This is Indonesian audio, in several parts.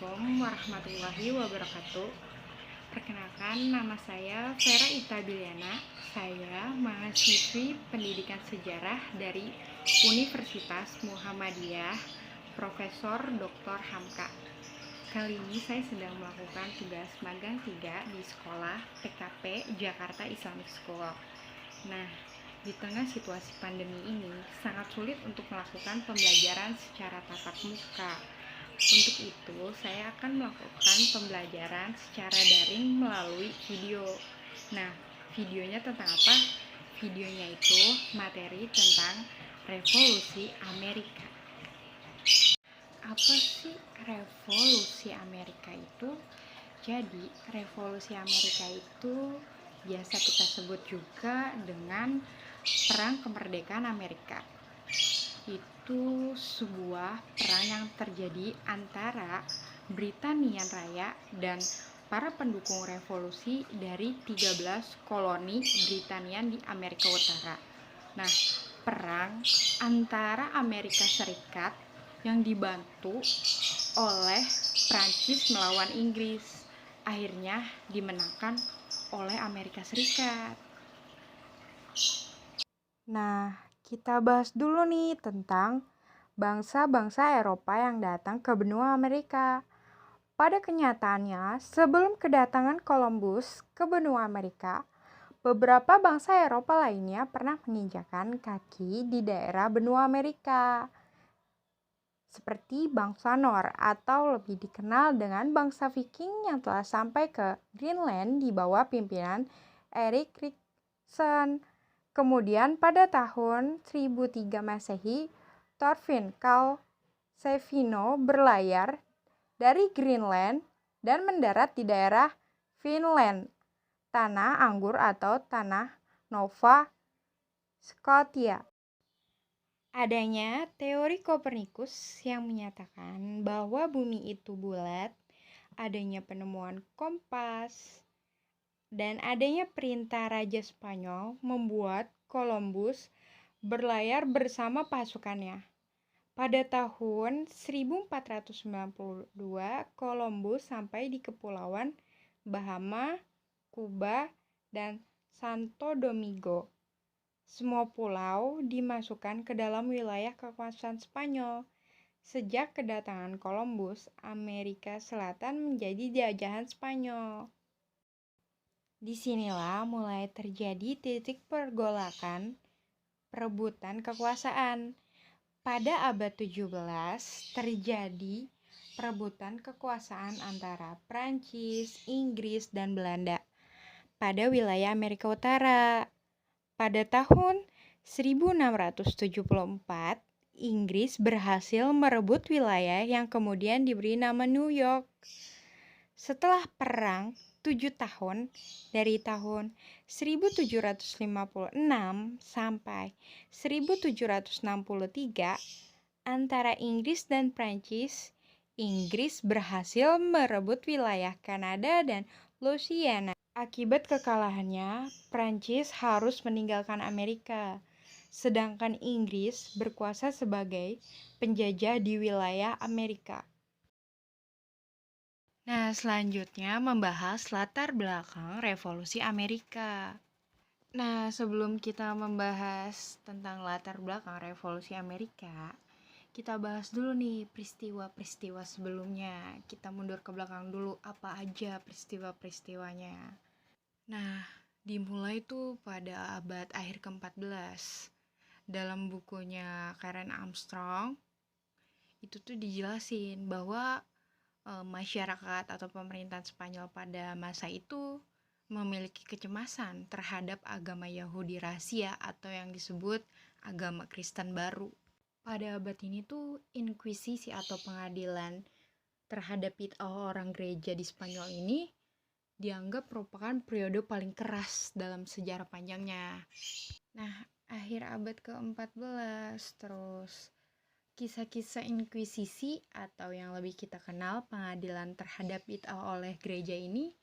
Assalamualaikum warahmatullahi wabarakatuh. Perkenalkan, nama saya Vera Ita Biliana. Saya mahasiswi pendidikan sejarah dari Universitas Muhammadiyah Profesor Dr. Hamka. Kali ini saya sedang melakukan tugas magang 3 di sekolah PKP Jakarta Islamic School. Nah, di tengah situasi pandemi ini sangat sulit untuk melakukan pembelajaran secara tatap muka. Untuk itu, saya akan melakukan pembelajaran secara daring melalui video. Nah, videonya tentang apa? Videonya itu materi tentang revolusi Amerika. Apa sih revolusi Amerika itu? Jadi, revolusi Amerika itu biasa kita sebut juga dengan Perang Kemerdekaan Amerika. Itu sebuah perang yang terjadi antara Britania Raya dan para pendukung revolusi dari 13 koloni Britania di Amerika Utara. Nah, perang antara Amerika Serikat yang dibantu oleh Prancis melawan Inggris akhirnya dimenangkan oleh Amerika Serikat. Nah, kita bahas dulu nih tentang bangsa-bangsa Eropa yang datang ke benua Amerika. Pada kenyataannya, sebelum kedatangan Columbus ke benua Amerika, beberapa bangsa Eropa lainnya pernah menginjakan kaki di daerah benua Amerika. Seperti bangsa Nor atau lebih dikenal dengan bangsa Viking yang telah sampai ke Greenland di bawah pimpinan Erik Erikson. Kemudian pada tahun 1003 Masehi, Thorfinn Karlsevino berlayar dari Greenland dan mendarat di daerah Vinland, tanah anggur atau tanah Nova Scotia. Adanya teori Kopernikus yang menyatakan bahwa bumi itu bulat, adanya penemuan kompas, dan adanya perintah Raja Spanyol membuat Columbus berlayar bersama pasukannya. Pada tahun 1492, Columbus sampai di Kepulauan Bahama, Kuba, dan Santo Domingo. Semua pulau dimasukkan ke dalam wilayah kekuasaan Spanyol. Sejak kedatangan Columbus, Amerika Selatan menjadi jajahan Spanyol. Disinilah mulai terjadi titik pergolakan perebutan kekuasaan. Pada abad 17 terjadi perebutan kekuasaan antara Prancis, Inggris, dan Belanda pada wilayah Amerika Utara. Pada tahun 1674, Inggris berhasil merebut wilayah yang kemudian diberi nama New York. Setelah perang 7 tahun dari tahun 1756 sampai 1763 antara Inggris dan Prancis, Inggris berhasil merebut wilayah Kanada dan Louisiana. Akibat kekalahannya, Prancis harus meninggalkan Amerika, sedangkan Inggris berkuasa sebagai penjajah di wilayah Amerika. Nah, selanjutnya membahas latar belakang Revolusi Amerika. Nah, sebelum kita membahas tentang latar belakang Revolusi Amerika, kita bahas dulu nih peristiwa-peristiwa sebelumnya. Kita mundur ke belakang dulu, apa aja peristiwa-peristiwanya. Nah, dimulai tuh pada abad akhir ke-14. Dalam bukunya Karen Armstrong, itu tuh dijelasin bahwa masyarakat atau pemerintahan Spanyol pada masa itu memiliki kecemasan terhadap agama Yahudi rahasia atau yang disebut agama Kristen baru. Pada abad ini tuh inkuisisi atau pengadilan terhadap orang gereja di Spanyol ini dianggap merupakan periode paling keras dalam sejarah panjangnya. Nah, akhir abad ke-14 terus kisah-kisah inkuisisi atau yang lebih kita kenal pengadilan terhadap bid'ah oleh gereja ini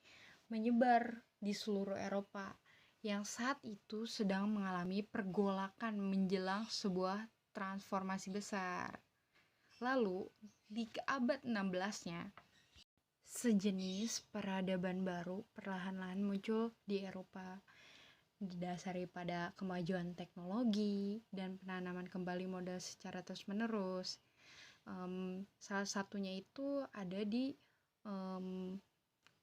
menyebar di seluruh Eropa yang saat itu sedang mengalami pergolakan menjelang sebuah transformasi besar. Lalu di abad 16-nya Sejenis peradaban baru perlahan-lahan muncul di Eropa, didasari pada kemajuan teknologi dan penanaman kembali modal secara terus-menerus. Salah satunya itu ada di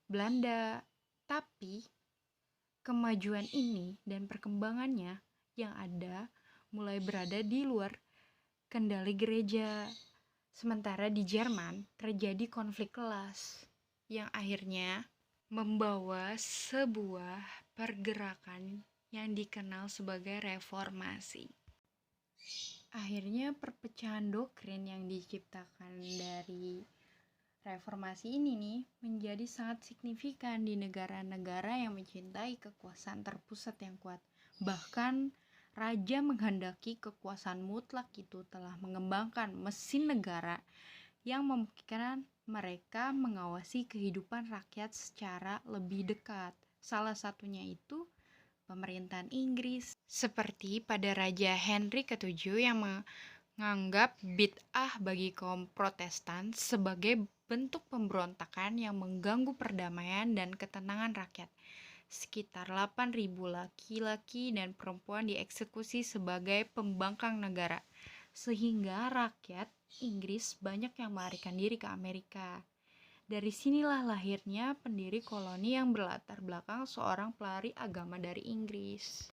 Belanda. Tapi kemajuan ini dan perkembangannya yang ada mulai berada di luar kendali gereja. Sementara di Jerman terjadi konflik kelas yang akhirnya membawa sebuah pergerakan yang dikenal sebagai reformasi. Akhirnya perpecahan doktrin yang diciptakan dari reformasi ini nih menjadi sangat signifikan di negara-negara yang mencintai kekuasaan terpusat yang kuat. Bahkan raja menghendaki kekuasaan mutlak itu telah mengembangkan mesin negara yang memungkinkan mereka mengawasi kehidupan rakyat secara lebih dekat. Salah satunya itu pemerintahan Inggris. Seperti pada Raja Henry ke-7 yang menganggap bid'ah bagi kaum Protestan sebagai bentuk pemberontakan yang mengganggu perdamaian dan ketenangan rakyat. Sekitar 8.000 laki-laki dan perempuan dieksekusi sebagai pembangkang negara, sehingga rakyat Inggris banyak yang melarikan diri ke Amerika. Dari sinilah lahirnya pendiri koloni yang berlatar belakang seorang pelari agama dari Inggris.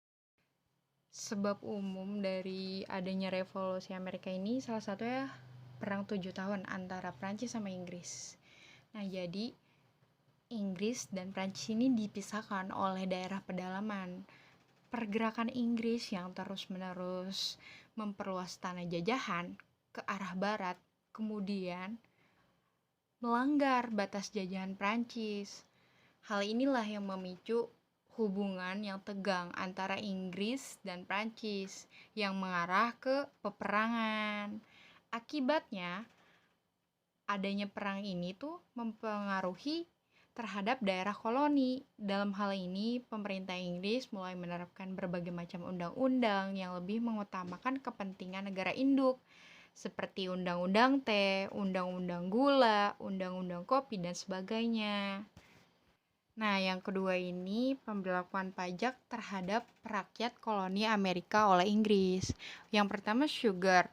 Sebab umum dari adanya revolusi Amerika ini salah satunya perang 7 tahun antara Prancis sama Inggris. Nah, jadi Inggris dan Prancis ini dipisahkan oleh daerah pedalaman. Pergerakan Inggris yang terus-menerus memperluas tanah jajahan ke arah barat, kemudian melanggar batas jajahan Prancis. Hal inilah yang memicu hubungan yang tegang antara Inggris dan Prancis yang mengarah ke peperangan. Akibatnya, adanya perang ini tuh mempengaruhi terhadap daerah koloni. Dalam hal ini, pemerintah Inggris mulai menerapkan berbagai macam undang-undang yang lebih mengutamakan kepentingan negara induk, seperti undang-undang teh, undang-undang gula, undang-undang kopi, dan sebagainya. Nah, yang kedua ini pemberlakuan pajak terhadap rakyat koloni Amerika oleh Inggris. Yang pertama sugar.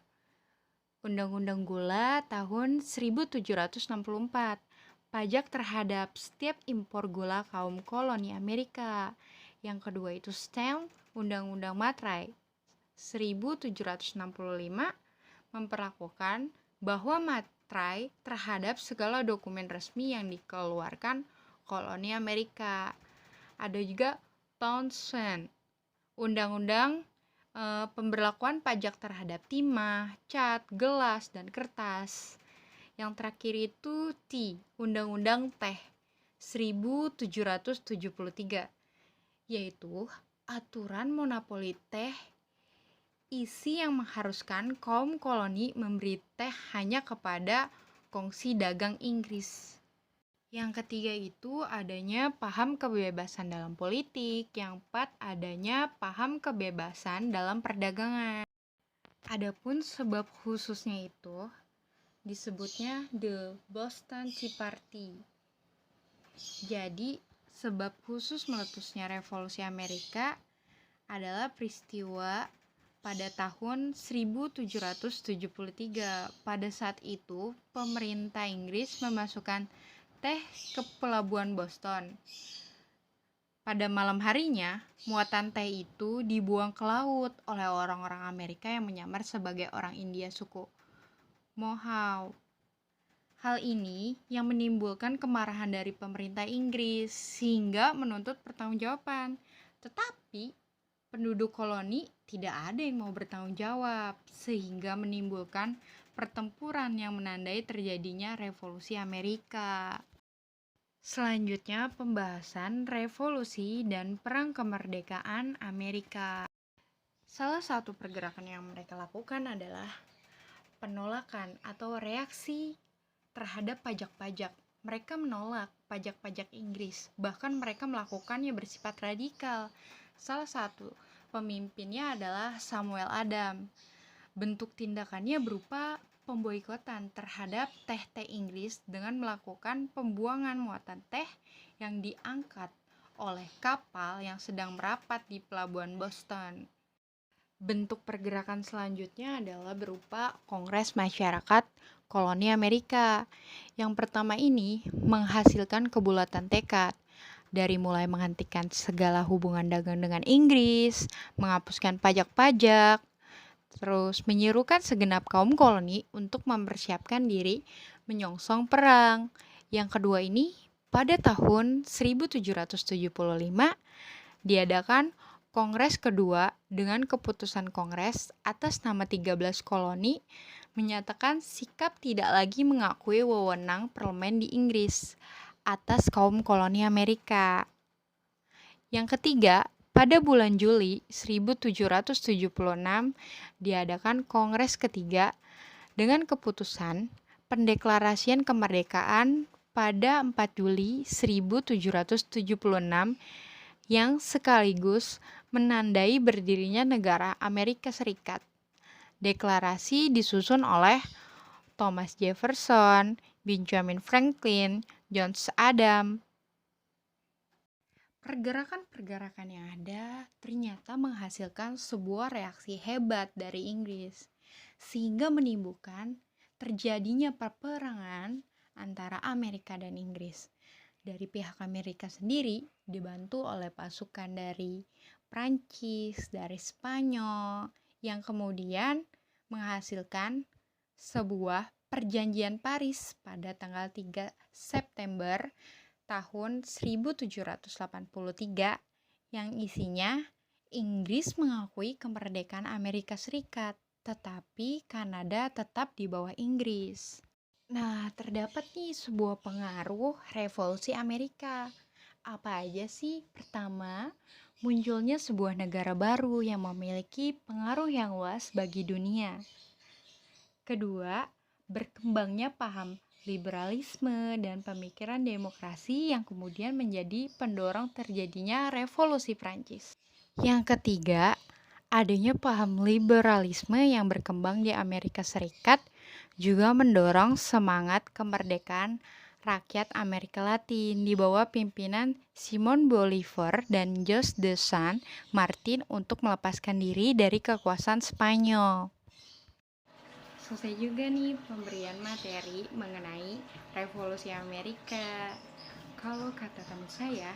Undang-undang gula tahun 1764. Pajak terhadap setiap impor gula kaum koloni Amerika. Yang kedua itu stamp, Undang-undang Materai 1765 memperlakukan bahwa materai terhadap segala dokumen resmi yang dikeluarkan koloni Amerika. Ada juga Townshend, Undang-undang pemberlakuan pajak terhadap timah, cat, gelas, dan kertas. Yang terakhir itu Undang-Undang Teh 1773, yaitu aturan monopoli teh isi yang mengharuskan kaum koloni memberi teh hanya kepada kongsi dagang Inggris. Yang ketiga itu adanya paham kebebasan dalam politik. Yang keempat adanya paham kebebasan dalam perdagangan. Adapun sebab khususnya itu disebutnya The Boston Tea Party. Jadi, sebab khusus meletusnya revolusi Amerika adalah peristiwa pada tahun 1773. Pada saat itu, pemerintah Inggris memasukkan teh ke pelabuhan Boston. Pada malam harinya, muatan teh itu dibuang ke laut oleh orang-orang Amerika yang menyamar sebagai orang India suku Mohawk. Hal ini yang menimbulkan kemarahan dari pemerintah Inggris sehingga menuntut pertanggungjawaban. Tetapi penduduk koloni tidak ada yang mau bertanggung jawab sehingga menimbulkan pertempuran yang menandai terjadinya revolusi Amerika. Selanjutnya pembahasan revolusi dan perang kemerdekaan Amerika. Salah satu pergerakan yang mereka lakukan adalah penolakan atau reaksi terhadap pajak-pajak. Mereka menolak pajak-pajak Inggris, bahkan mereka melakukannya bersifat radikal. Salah satu pemimpinnya adalah Samuel Adams. Bentuk tindakannya berupa pemboikotan terhadap teh-teh Inggris dengan melakukan pembuangan muatan teh yang diangkat oleh kapal yang sedang merapat di pelabuhan Boston. Bentuk pergerakan selanjutnya adalah berupa Kongres Masyarakat Koloni Amerika. Yang pertama ini menghasilkan kebulatan tekad dari mulai menghentikan segala hubungan dagang dengan Inggris, menghapuskan pajak-pajak, terus menyerukan segenap kaum koloni untuk mempersiapkan diri menyongsong perang. Yang kedua ini pada tahun 1775 diadakan Kongres kedua dengan keputusan Kongres atas nama 13 koloni menyatakan sikap tidak lagi mengakui wewenang parlemen di Inggris atas kaum koloni Amerika. Yang ketiga, pada bulan Juli 1776 diadakan Kongres ketiga dengan keputusan pendeklarasian kemerdekaan pada 4 Juli 1776 yang sekaligus menandai berdirinya negara Amerika Serikat. Deklarasi disusun oleh Thomas Jefferson, Benjamin Franklin, John Adams. Pergerakan-pergerakan yang ada ternyata menghasilkan sebuah reaksi hebat dari Inggris, sehingga menimbulkan terjadinya peperangan antara Amerika dan Inggris. Dari pihak Amerika sendiri dibantu oleh pasukan dari Prancis, dari Spanyol, yang kemudian menghasilkan sebuah perjanjian Paris pada tanggal 3 September tahun 1783 yang isinya Inggris mengakui kemerdekaan Amerika Serikat, tetapi Kanada tetap di bawah Inggris. Nah, terdapat nih sebuah pengaruh revolusi Amerika. Apa aja sih? Pertama, munculnya sebuah negara baru yang memiliki pengaruh yang luas bagi dunia. Kedua, berkembangnya paham liberalisme dan pemikiran demokrasi yang kemudian menjadi pendorong terjadinya revolusi Prancis. Yang ketiga, adanya paham liberalisme yang berkembang di Amerika Serikat juga mendorong semangat kemerdekaan rakyat Amerika Latin di bawah pimpinan Simon Bolivar dan Jose de San Martin untuk melepaskan diri dari kekuasaan Spanyol. Selesai juga nih pemberian materi mengenai revolusi Amerika. Kalau kata teman saya,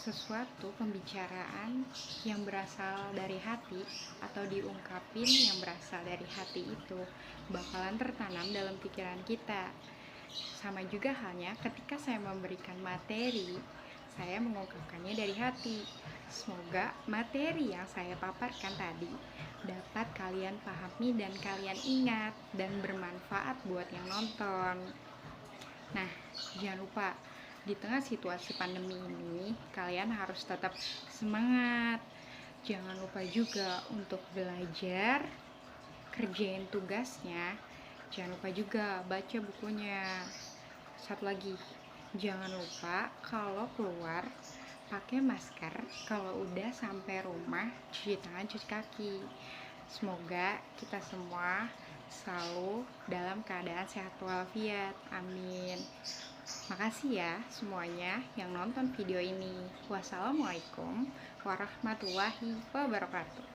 sesuatu pembicaraan yang berasal dari hati atau diungkapin yang berasal dari hati itu bakalan tertanam dalam pikiran kita. Sama juga halnya ketika saya memberikan materi, saya mengungkapkannya dari hati. Semoga materi yang saya paparkan tadi dapat kalian pahami dan kalian ingat dan bermanfaat buat yang nonton. Nah, jangan lupa di tengah situasi pandemi ini, kalian harus tetap semangat. Jangan lupa juga untuk belajar, kerjain tugasnya. Jangan lupa juga baca bukunya. Satu lagi, jangan lupa kalau keluar pakai masker. Kalau udah sampai rumah, cuci tangan, cuci kaki. Semoga kita semua selalu dalam keadaan sehat walafiat. Amin. Makasih ya semuanya yang nonton video ini. Wassalamualaikum warahmatullahi wabarakatuh.